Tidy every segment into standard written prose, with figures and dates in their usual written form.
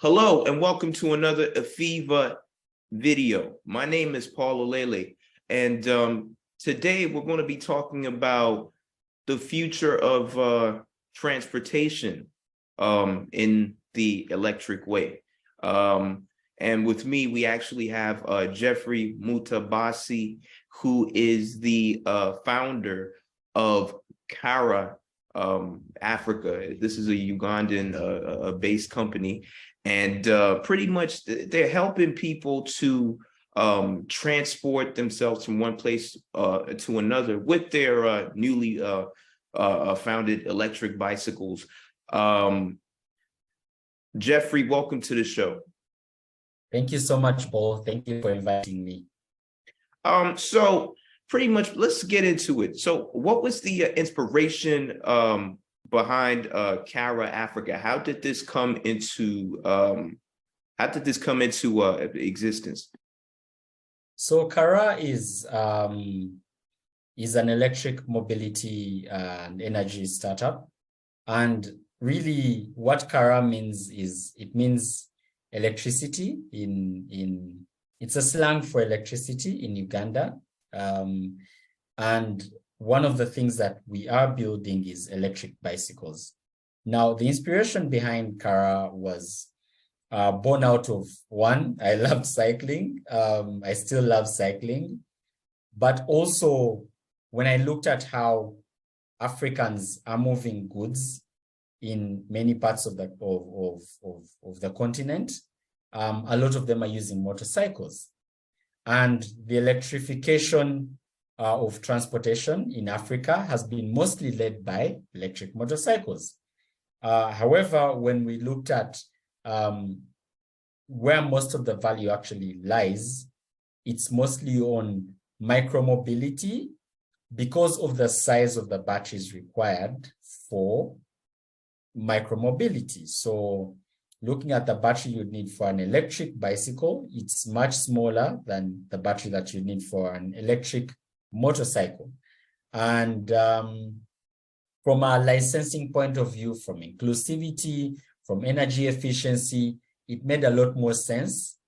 Hello and welcome to another Afiva video. My name is Paul Olele, and today we're going to be talking about the future of transportation in the electric way. And with me, we actually have Geofrey Mutabazi, who is the founder of Karaa, Africa. This is a Ugandan-based company. And pretty much they're helping people to transport themselves from one place to another with their newly founded electric bicycles. Geofrey, welcome to the show. Thank you so much, Paul. Thank you for inviting me. So pretty much, let's get into it. So what was the inspiration behind Karaa Africa? How did this come into existence? So Karaa is an electric mobility and energy startup, and really what Karaa means is it means electricity it's a slang for electricity in Uganda, and one of the things that we are building is electric bicycles. Now, the inspiration behind Karaa was born out of one, I loved cycling. I still love cycling. But also, when I looked at how Africans are moving goods in many parts of the continent, a lot of them are using motorcycles. And the electrification of transportation in Africa has been mostly led by electric motorcycles. However, when we looked at where most of the value actually lies, it's mostly on micromobility because of the size of the batteries required for micromobility. So looking at the battery you'd need for an electric bicycle, it's much smaller than the battery that you need for an electric motorcycle. And from a licensing point of view, from inclusivity, from energy efficiency, it made a lot more sense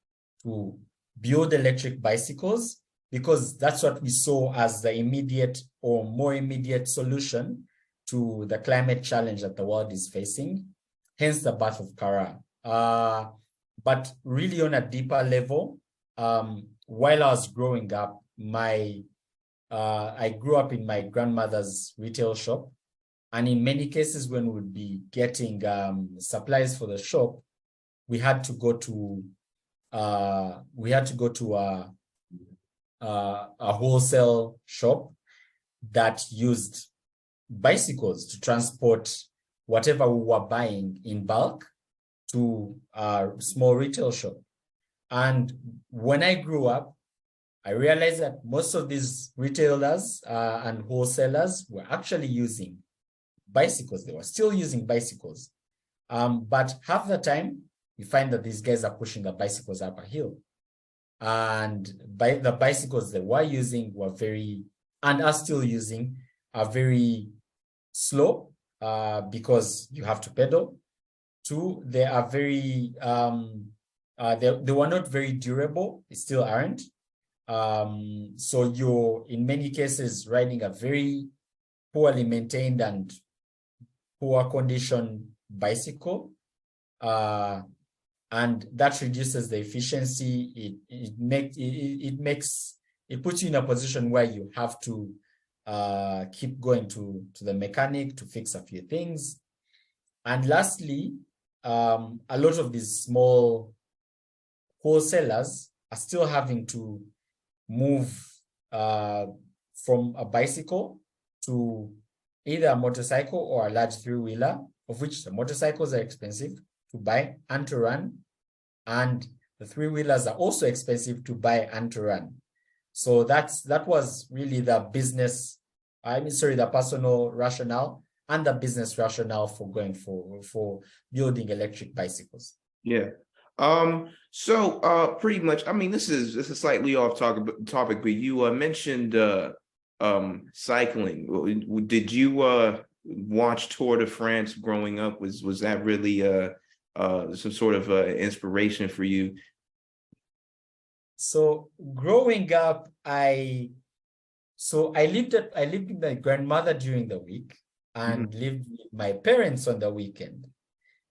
to build electric bicycles because that's what we saw as the immediate or more immediate solution to the climate challenge that the world is facing, hence the birth of Karaa. But really on a deeper level, while I was growing up, I grew up in my grandmother's retail shop. And in many cases, when we would be getting supplies for the shop, we had to go to a wholesale shop that used bicycles to transport whatever we were buying in bulk to a small retail shop. And when I grew up, I realized that most of these retailers and wholesalers were actually using bicycles. They were still using bicycles. But half the time, you find that these guys are pushing the bicycles up a hill. And the bicycles they were using were and are still using, are very slow because you have to pedal. Two, they are very, they were not very durable. They still aren't. So you're, in many cases, riding a very poorly maintained and poor condition bicycle. And that reduces the efficiency. It puts you in a position where you have to keep going to the mechanic to fix a few things. And lastly, a lot of these small wholesalers are still having to move from a bicycle to either a motorcycle or a large three-wheeler, of which the motorcycles are expensive to buy and to run, and the three-wheelers are also expensive to buy and to run. So that was really the personal rationale and the business rationale for building electric bicycles. Yeah. So pretty much, I mean, this is slightly off topic, but you mentioned cycling. Did you watch Tour de France growing up? Was that really some sort of inspiration for you? So growing up, I lived with my grandmother during the week and lived with my parents on the weekend,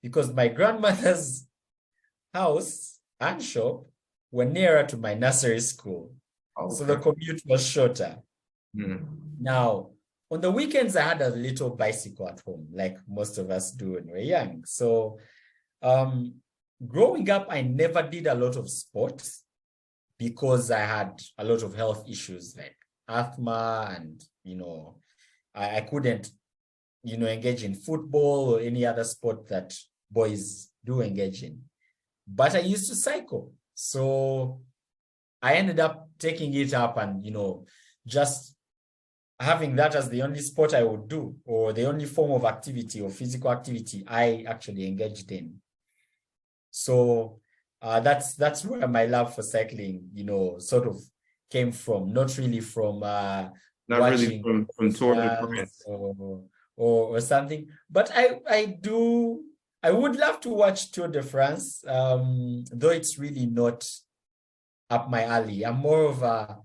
because my grandmother's house and shop were nearer to my nursery school. Okay. So the commute was shorter. Now, on the weekends, I had a little bicycle at home, like most of us do when we're young. So growing up, I never did a lot of sports because I had a lot of health issues like asthma, and I couldn't engage in football or any other sport that boys do engage in. But I used to cycle, so I ended up taking it up and just having that as the only sport I would do, or the only form of activity or physical activity I actually engaged in. So that's where my love for cycling, sort of came from. Not really from Not watching really from Tour de France or something, but I would love to watch Tour de France, though it's really not up my alley. I'm more of a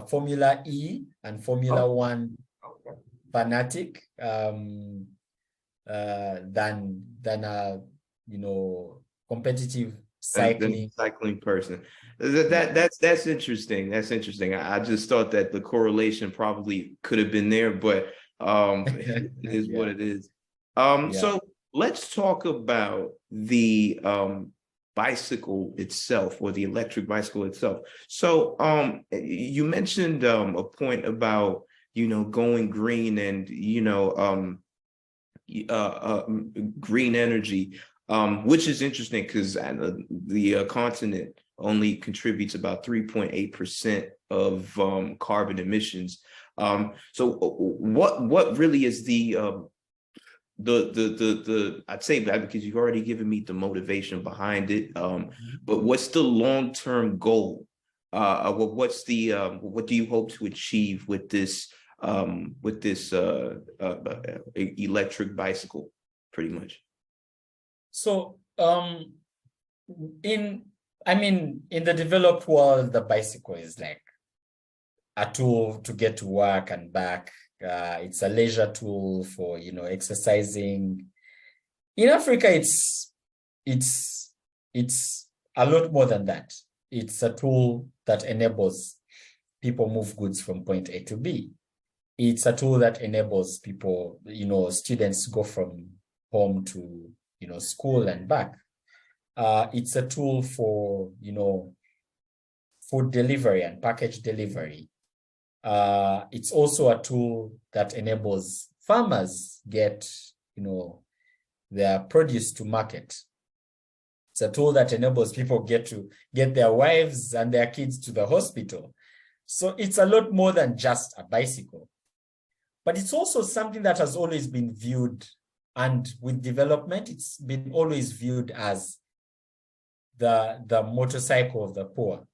Formula E and Formula One fanatic than a competitive cycling person. That's interesting. That's interesting. I just thought that the correlation probably could have been there, but it is what it is. So let's talk about the bicycle itself, or the electric bicycle itself. So you mentioned a point about going green and green energy, which is interesting because the continent only contributes about 3.8% of carbon emissions. So what really is the I'd say that, because you've already given me the motivation behind it, but what's the long-term goal? What do you hope to achieve with this electric bicycle, pretty much? So in the developed world, the bicycle is like a tool to get to work and back. It's a leisure tool for exercising. In Africa, it's a lot more than that. It's a tool that enables people move goods from point A to B. It's a tool that enables people, students go from home to school and back. It's a tool for food delivery and package delivery. It's also a tool that enables farmers get their produce to market. It's a tool that enables people get their wives and their kids to the hospital. So it's a lot more than just a bicycle. But it's also something that has always been viewed, and with development, it's been always viewed as the motorcycle of the poor.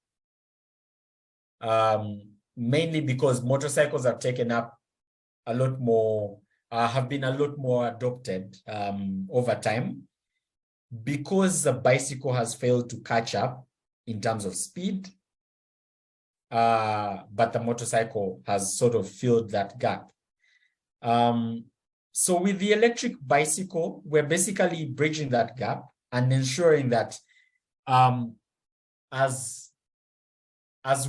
Mainly because motorcycles have taken up a lot more, have been a lot more adopted over time, because the bicycle has failed to catch up in terms of speed, but the motorcycle has sort of filled that gap. So with the electric bicycle, we're basically bridging that gap and ensuring that as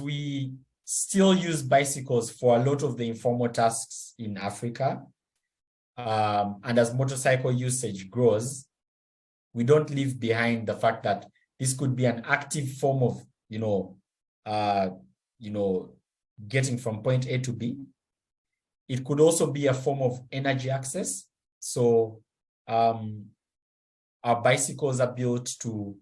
we still use bicycles for a lot of the informal tasks in Africa, and as motorcycle usage grows, we don't leave behind the fact that this could be an active form of, getting from point A to B. It could also be a form of energy access. So our bicycles are built to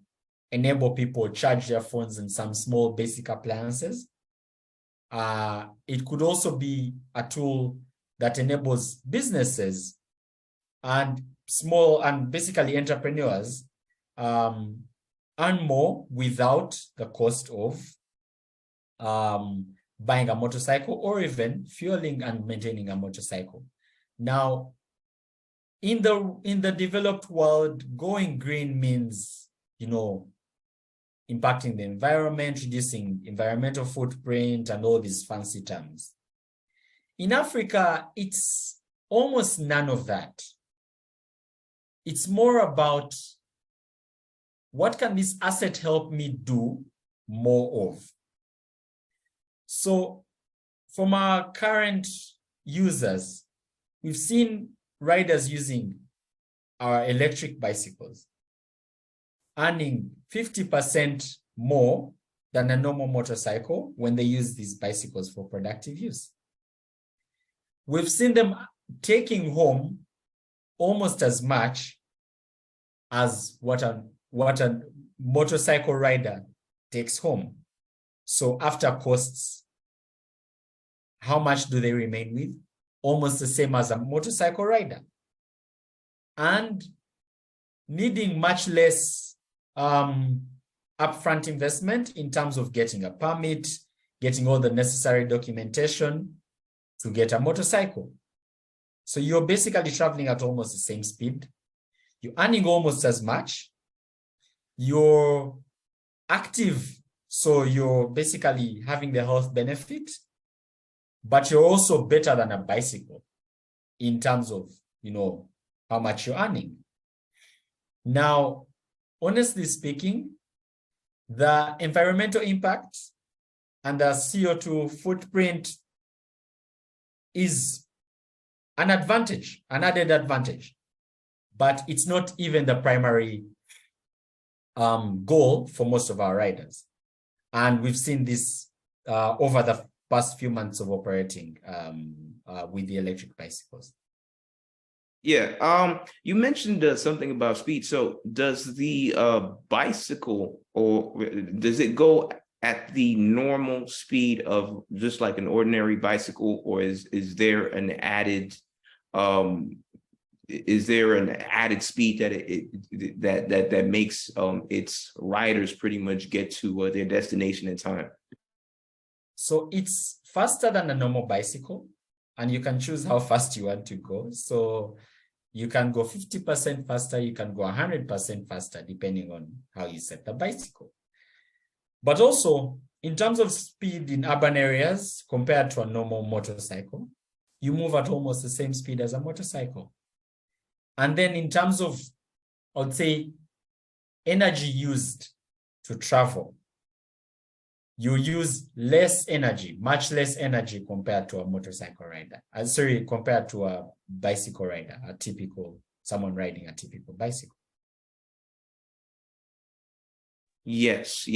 enable people to charge their phones and some small basic appliances. It could also be a tool that enables businesses and small and basically entrepreneurs earn more without the cost of buying a motorcycle or even fueling and maintaining a motorcycle. Now, in the developed world, going green means, impacting the environment, reducing environmental footprint, and all these fancy terms. In Africa, it's almost none of that. It's more about what can this asset help me do more of? So from our current users, we've seen riders using our electric bicycles, earning 50% more than a normal motorcycle when they use these bicycles for productive use. We've seen them taking home almost as much as what a motorcycle rider takes home. So after costs, how much do they remain with? Almost the same as a motorcycle rider. And needing much less upfront investment in terms of getting a permit, getting all the necessary documentation to get a motorcycle. So you're basically traveling at almost the same speed. You're earning almost as much. You're active, so you're basically having the health benefit, but you're also better than a bicycle in terms of, how much you're earning. Now, honestly speaking, the environmental impact and the CO2 footprint is an advantage, an added advantage, but it's not even the primary goal for most of our riders. And we've seen this over the past few months of operating with the electric bicycles. Yeah, you mentioned something about speed. So does the bicycle, or does it go at the normal speed of just like an ordinary bicycle, or is there an added speed that that makes its riders pretty much get to their destination in time? So it's faster than a normal bicycle, and you can choose how fast you want to go. So you can go 50% faster, you can go 100% faster, depending on how you set the bicycle. But also, in terms of speed in urban areas compared to a normal motorcycle, you move at almost the same speed as a motorcycle. And then in terms of, I would say, energy used to travel, you use less energy, much less energy compared to a motorcycle rider. Compared to a bicycle rider, someone riding a typical bicycle. Yes.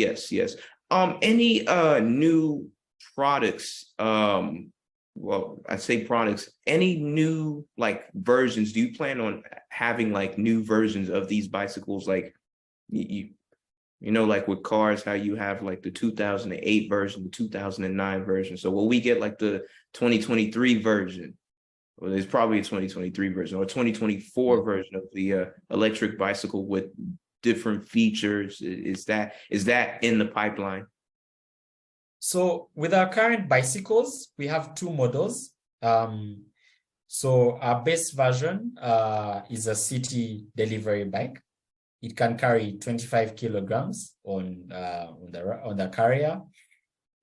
Any new products? Well, I say products. Any new like versions? Do you plan on having like new versions of these bicycles? Like like with cars, how you have like the 2008 version, the 2009 version. So will we get like the 2023 version? Well, there's probably a 2023 version or a 2024 version of the electric bicycle with different features. Is that in the pipeline? So with our current bicycles, we have two models. So our base version is a city delivery bike. It can carry 25 kilograms on the Karaa.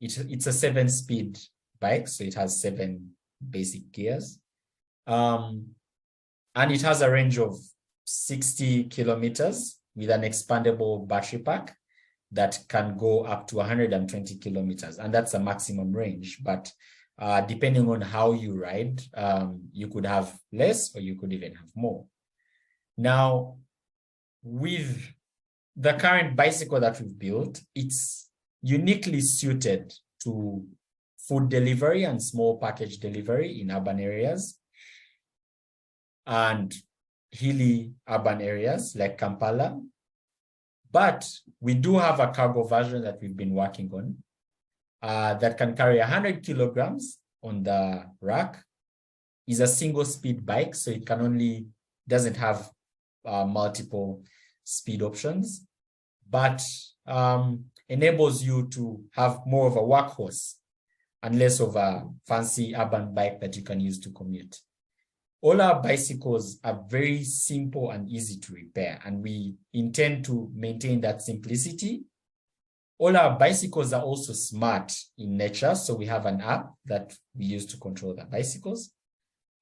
It's a 7-speed bike, so it has 7 basic gears. And it has a range of 60 kilometers with an expandable battery pack that can go up to 120 kilometers. And that's a maximum range. But depending on how you ride, you could have less or you could even have more. Now, with the current bicycle that we've built, it's uniquely suited to food delivery and small package delivery in urban areas and hilly urban areas like Kampala. But we do have a cargo version that we've been working on that can carry 100 kilograms on the rack. It's a single speed bike, so it doesn't have multiple speed options, but enables you to have more of a workhorse and less of a fancy urban bike that you can use to commute. all our bicycles are very simple and easy to repair, and we intend to maintain that simplicity. All our bicycles are also smart in nature. So we have an app that we use to control the bicycles,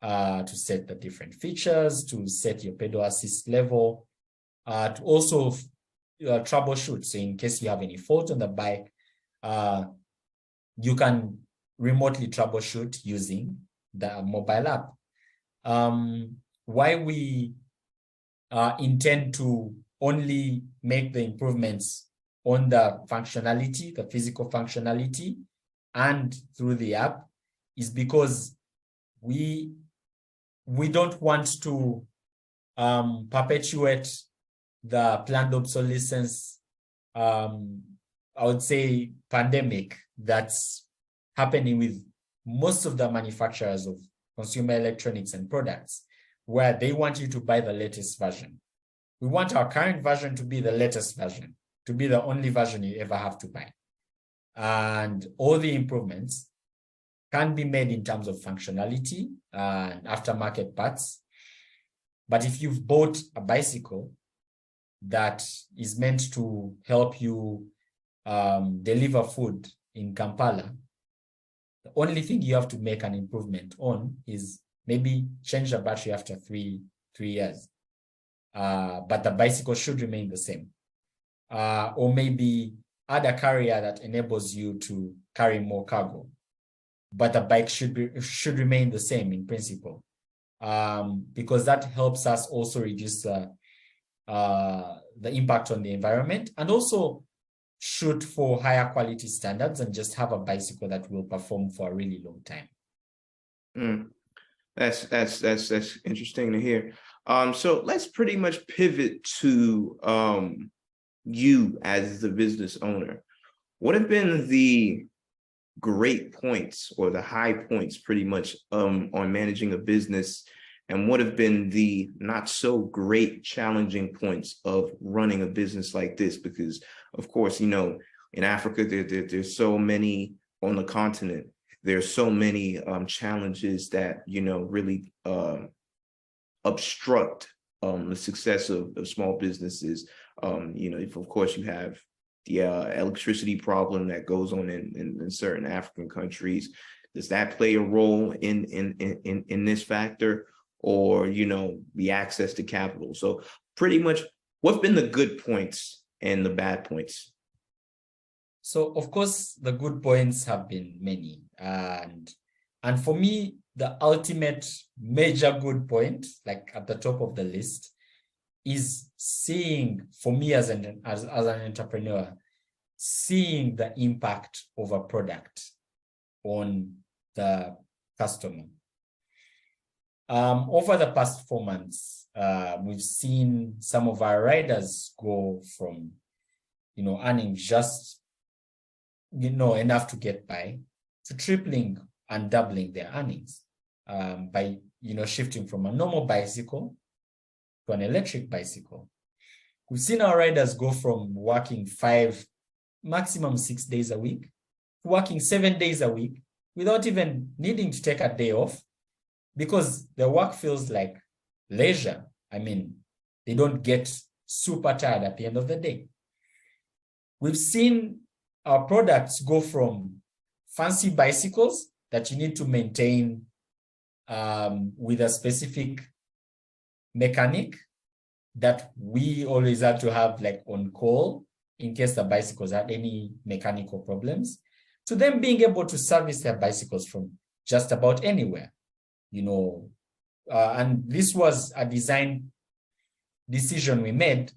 to set the different features, to set your pedal assist level, to also troubleshoot. So in case you have any fault on the bike, you can remotely troubleshoot using the mobile app. Why we intend to only make the improvements on the functionality, the physical functionality, and through the app is because we don't want to perpetuate the planned obsolescence, I would say, pandemic that's happening with most of the manufacturers of consumer electronics and products, where they want you to buy the latest version. We want our current version to be the latest version, to be the only version you ever have to buy. And all the improvements can be made in terms of functionality and aftermarket parts. But if you've bought a bicycle that is meant to help you deliver food in Kampala, the only thing you have to make an improvement on is maybe change the battery after three years. But the bicycle should remain the same. Or maybe add a carrier that enables you to carry more cargo. But the bike should remain the same in principle. Because that helps us also reduce the impact on the environment, and also shoot for higher quality standards and just have a bicycle that will perform for a really long time. That's interesting to hear. So let's pretty much pivot to you as the business owner. What have been the great points or the high points pretty much on managing a business, and what have been the not so great challenging points of running a business like this? Because of course, you know, in Africa, there's so many on the continent. There's so many challenges that, you know, really obstruct the success of small businesses. You know, if of course you have the electricity problem that goes on in certain African countries, does that play a role in this factor? Or, you know, the access to capital? So pretty much, what's been the good points and the bad points? So of course, the good points have been many. And for me, the ultimate major good point, like at the top of the list, is seeing, for me as an entrepreneur, seeing the impact of a product on the customer. Over the past 4 months, we've seen some of our riders go from, you know, earning just, you know, enough to get by, to tripling and doubling their earnings by, you know, shifting from a normal bicycle to an electric bicycle. We've seen our riders go from working 5, maximum 6 days a week, to working 7 days a week without even needing to take a day off, because their work feels like leisure. I mean, they don't get super tired at the end of the day. We've seen our products go from fancy bicycles that you need to maintain with a specific mechanic that we always have to have like on call in case the bicycles had any mechanical problems, to them being able to service their bicycles from just about anywhere. You know, and this was a design decision we made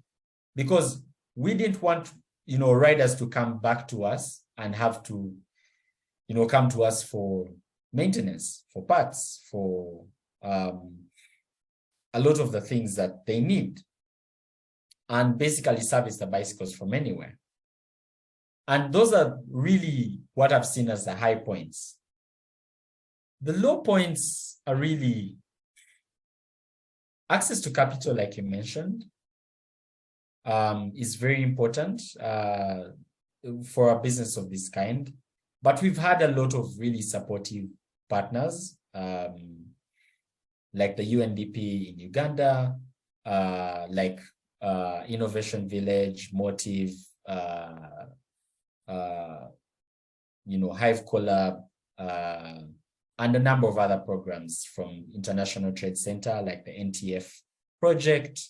because we didn't want, you know, riders to come back to us and have to, you know, come to us for maintenance, for parts, for a lot of the things that they need, and basically service the bicycles from anywhere. And those are really what I've seen as the high points. The low points are really access to capital, like you mentioned, is very important for a business of this kind. But we've had a lot of really supportive partners like the UNDP in Uganda, like Innovation Village, Motive, Hive Collab, and a number of other programs from International Trade Center, like the NTF project.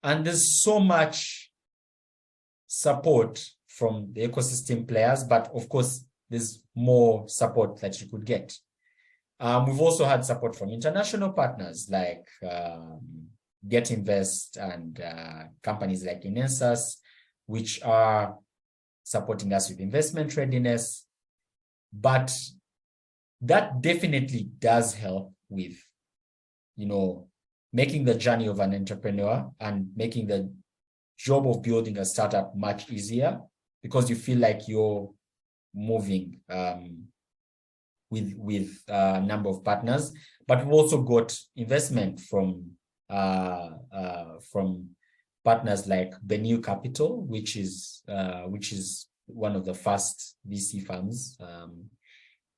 And there's so much support from the ecosystem players, but of course, there's more support that you could get. We've also had support from international partners like Get Invest and companies like Inensas, which are supporting us with investment readiness. But that definitely does help with, making the journey of an entrepreneur and making the job of building a startup much easier, because you feel like you're moving with a number of partners. But we've also got investment from partners like Benue Capital, which is one of the first VC funds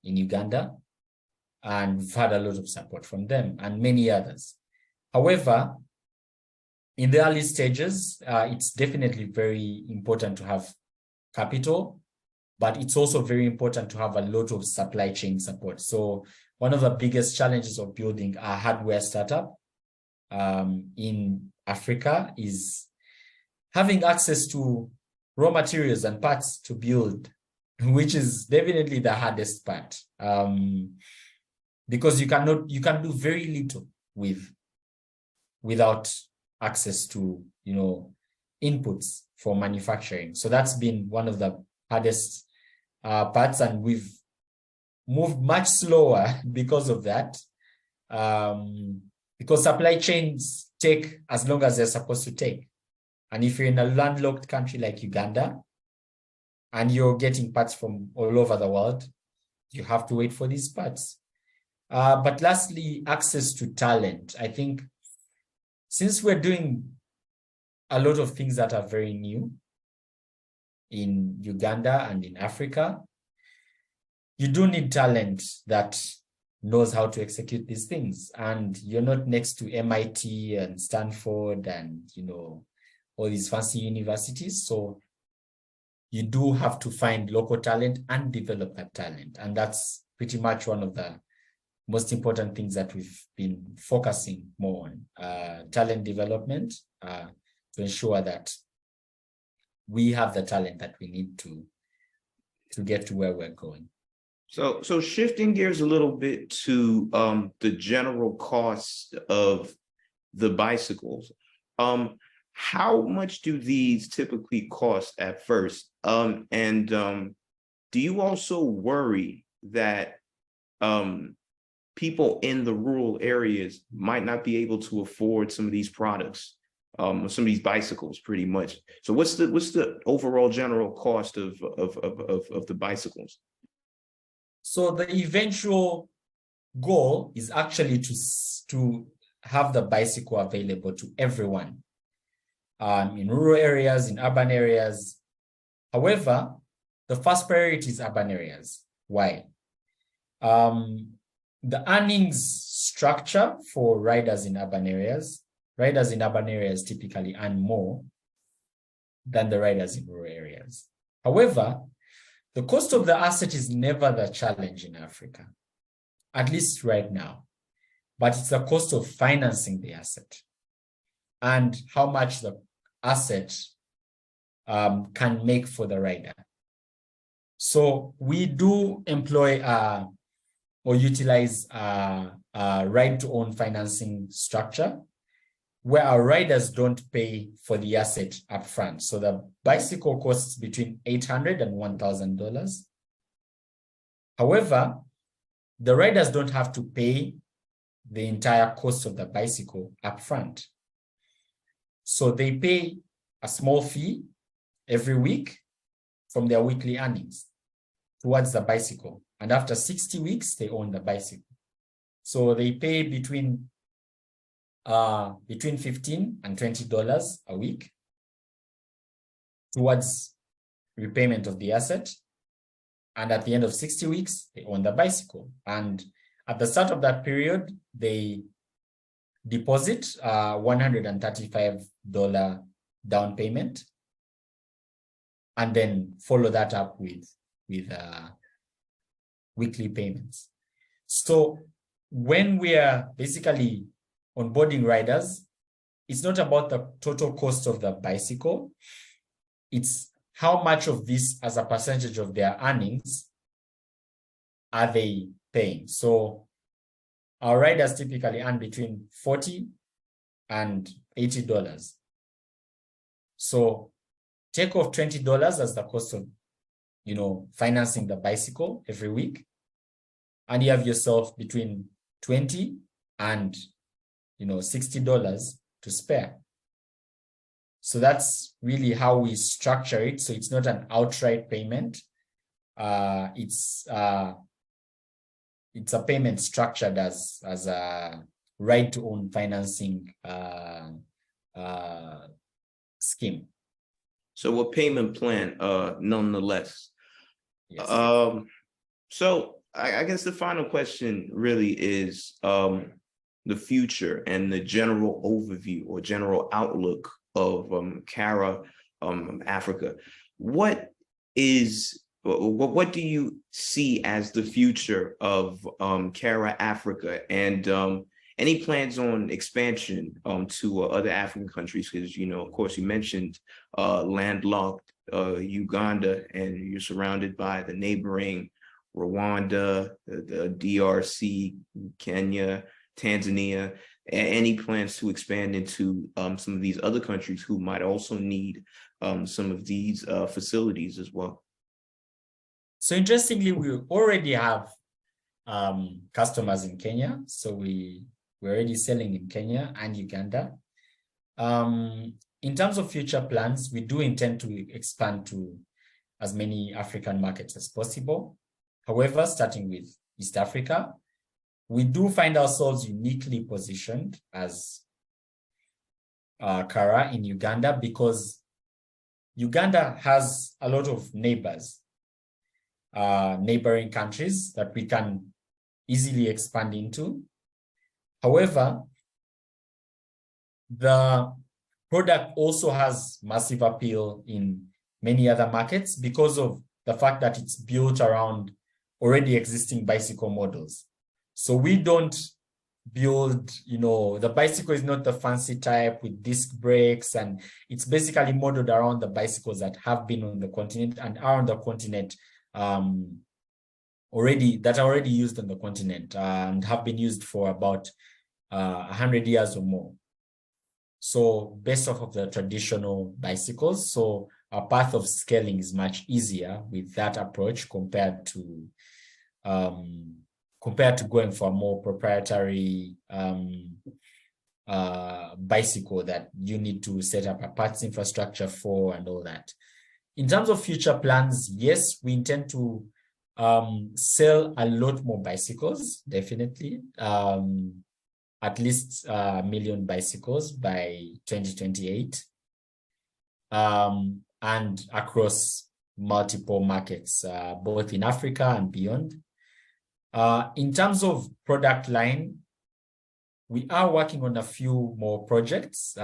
in Uganda, and we've had a lot of support from them and many others. However, in the early stages, it's definitely very important to have capital, but it's also very important to have a lot of supply chain support. So one of the biggest challenges of building a hardware startup in Africa is having access to raw materials and parts to build, which is definitely the hardest part, because you can do very little without access to inputs for manufacturing. So that's been one of the hardest parts, and we've moved much slower because of that, because supply chains take as long as they're supposed to take. And if you're in a landlocked country like Uganda and you're getting parts from all over the world, you have to wait for these parts. But lastly, access to talent. I think since we're doing a lot of things that are very new in Uganda and in Africa, you do need talent that knows how to execute these things. And you're not next to MIT and Stanford and, all these fancy universities. So you do have to find local talent and develop that talent. And that's pretty much one of the most important things that we've been focusing more on, talent development, to ensure that we have the talent that we need to get to where we're going. So shifting gears a little bit to the general cost of the bicycles, how much do these typically cost at first? And do you also worry that people in the rural areas might not be able to afford some of these products, some of these bicycles, pretty much? So what's the overall general cost of the bicycles? So the eventual goal is actually to have the bicycle available to everyone, in rural areas, in urban areas. However, the first priority is urban areas. Why? The earnings structure for riders in urban areas typically earn more than the riders in rural areas. However, the cost of the asset is never the challenge in Africa, at least right now, but it's the cost of financing the asset and how much the asset can make for the rider. So we do employ or utilize a ride-to-own financing structure where our riders don't pay for the asset upfront. So the bicycle costs between $800 and $1,000. However, the riders don't have to pay the entire cost of the bicycle upfront. So they pay a small fee every week from their weekly earnings towards the bicycle. And after 60 weeks, they own the bicycle. So they pay between $15 and $20 a week towards repayment of the asset. And at the end of 60 weeks, they own the bicycle. And at the start of that period, they deposit, $135 down payment, and then follow that up with weekly payments. So when we are basically onboarding riders, it's not about the total cost of the bicycle. It's how much of this as a percentage of their earnings are they paying. So our riders typically earn between $40 and $80. So take off $20 as the cost of, financing the bicycle every week, and you have yourself between $20 and, $60 to spare. So that's really how we structure it. So it's not an outright payment. It's a payment structured as a right-to-own financing scheme. So a payment plan, nonetheless. Yes. So I guess the final question really is the future and the general overview or general outlook of Karaa Africa. What do you see as the future of Karaa Africa, and any plans on expansion to other African countries? Because, of course, you mentioned landlocked Uganda, and you're surrounded by the neighboring Rwanda, the DRC, Kenya, Tanzania. Any plans to expand into some of these other countries who might also need some of these facilities as well? So interestingly, we already have customers in Kenya. So we're already selling in Kenya and Uganda. In terms of future plans, we do intend to expand to as many African markets as possible. However, starting with East Africa, we do find ourselves uniquely positioned as Karaa in Uganda, because Uganda has a lot of neighboring countries that we can easily expand into. However, the product also has massive appeal in many other markets because of the fact that it's built around already existing bicycle models. So we don't build, the bicycle is not the fancy type with disc brakes, and it's basically modeled around the bicycles that have been on the continent and are on the continent already used on the continent and have been used for about 100 years or more. So based off of the traditional bicycles, so our path of scaling is much easier with that approach compared to going for a more proprietary bicycle that you need to set up a parts infrastructure for and all that. In terms of future plans, yes, we intend to sell a lot more bicycles, definitely. At least 1 million bicycles by 2028, and across multiple markets, both in Africa and beyond. In terms of product line, we are working on a few more products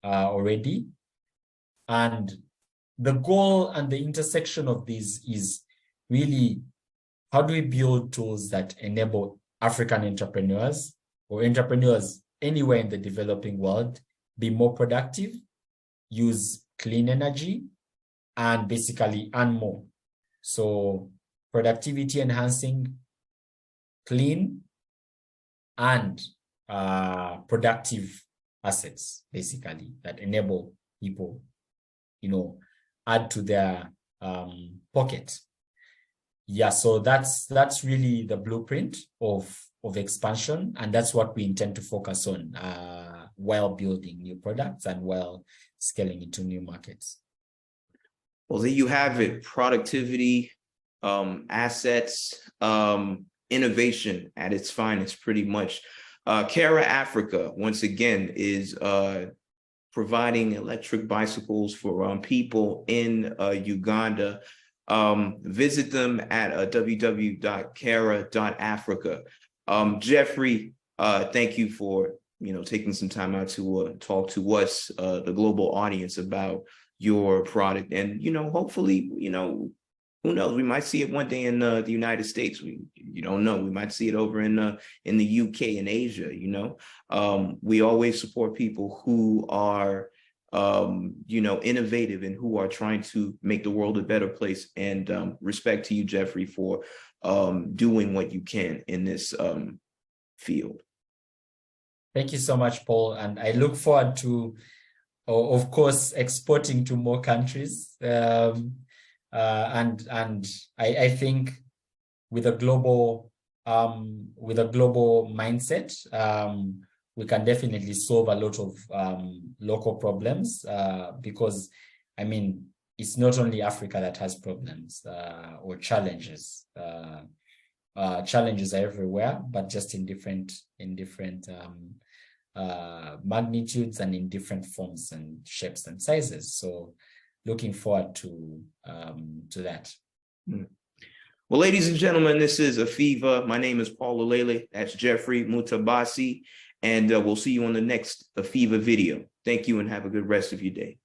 already. And the goal and the intersection of these is really, how do we build tools that enable African entrepreneurs or entrepreneurs anywhere in the developing world be more productive, use clean energy, and basically earn more. So productivity enhancing, clean, and productive assets, basically, that enable people, add to their pocket. Yeah, so that's really the blueprint of expansion, and that's what we intend to focus on while building new products and while scaling into new markets. Well, there you have it: productivity, assets, innovation at its finest, pretty much. Karaa Africa, once again, is providing electric bicycles for people in Uganda. Visit them at www.karaa.africa. Geofrey, thank you for, taking some time out to talk to us, the global audience, about your product. And, hopefully, who knows, we might see it one day in the United States. You don't know. We might see it over in the UK and Asia. We always support people who are innovative and who are trying to make the world a better place. And respect to you, Geofrey, for doing what you can in this field. Thank you so much, Paul. And I look forward to, of course, exporting to more countries. And I think with a global mindset, we can definitely solve a lot of local problems, because I mean, it's not only Africa that has problems or challenges. Challenges are everywhere, but just in different magnitudes and in different forms and shapes and sizes. So looking forward to that. Well, ladies and gentlemen, this is AFIVA. My name is Paul Olele. That's Geofrey Mutabazi. And we'll see you on the next AFIVA video. Thank you and have a good rest of your day.